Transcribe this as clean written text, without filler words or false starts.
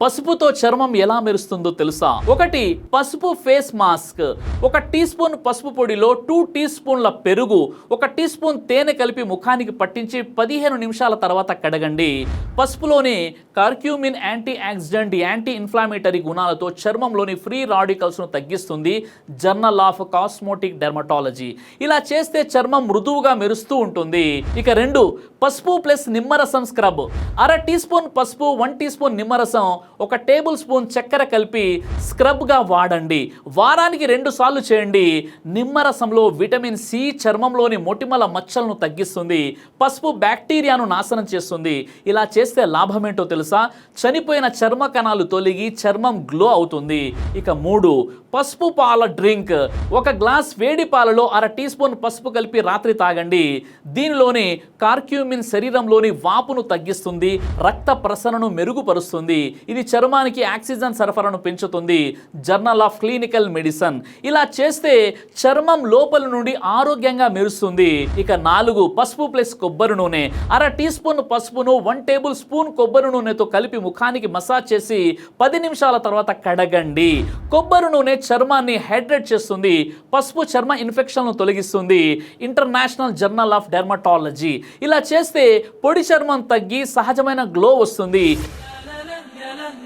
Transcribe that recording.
పసుపుతో చర్మం ఎలా మెరుస్తుందో తెలుసా? ఒకటి పసుపు ఫేస్ మాస్క్. 1 టీ స్పూన్ పసుపు పొడిలో 2 టీ స్పూన్ల పెరుగు, 1 టీ స్పూన్ తేనె కలిపి ముఖానికి పట్టించి 15 నిమిషాల తర్వాత కడగండి. పసుపులోని curcumin anti oxidant, anti inflammatory గుణాలతో చర్మంలోని ఫ్రీ రాడికల్స్ ను తగ్గిస్తుంది. Journal of cosmetic dermatology. ఇలా చేస్తే చర్మం మృదువుగా మెరుస్తూ ఉంటుంది. ఇక 2 పసుపు ప్లస్ నిమ్మరసం స్క్రబ్. 1/2 టీ స్పూన్ పసుపు, 1 టీ స్పూన్ నిమ్మరసం, 1 టేబుల్ స్పూన్ చక్కెర కలిపి స్క్రబ్గా వాడండి. వారానికి 2 సార్లు చేయండి. నిమ్మరసంలో విటమిన్ సి చర్మంలోని మొటిమల మచ్చలను తగ్గిస్తుంది. పసుపు బ్యాక్టీరియాను నాశనం చేస్తుంది. ఇలా చేస్తే లాభమేంటో తెలుసా? చనిపోయిన చర్మ కణాలు తొలగి చర్మం గ్లో అవుతుంది. ఇక 3 పసుపు పాల డ్రింక్. 1 గ్లాస్ వేడి పాలలో 1/2 టీ స్పూన్ పసుపు కలిపి రాత్రి తాగండి. దీనిలోని కార్క్యూమిన్ శరీరంలోని వాపును తగ్గిస్తుంది, రక్త ప్రసరణను మెరుగుపరుస్తుంది. ఇది చర్మానికి ఆక్సిజన్ సరఫరాను పెంచుతుంది. Journal of clinical medicine. ఇలా చేస్తే చర్మం లోపల నుండి ఆరోగ్యంగా మెరుస్తుంది. ఇక 4 పసుపు ప్లస్ కొబ్బరి నూనె. 1/2 టీ స్పూన్ పసుపును 1 టేబుల్ స్పూన్ కొబ్బరి నూనెతో కలిపి ముఖానికి మసాజ్ చేసి 10 నిమిషాల తర్వాత కడగండి. కొబ్బరి నూనె చర్మాన్ని హైడ్రేట్ చేస్తుంది. పసుపు చర్మ ఇన్ఫెక్షన్లను తొలగిస్తుంది. International journal of dermatology. ఇలా చేస్తే పొడి చర్మం తగ్గి సహజమైన గ్లో వస్తుంది.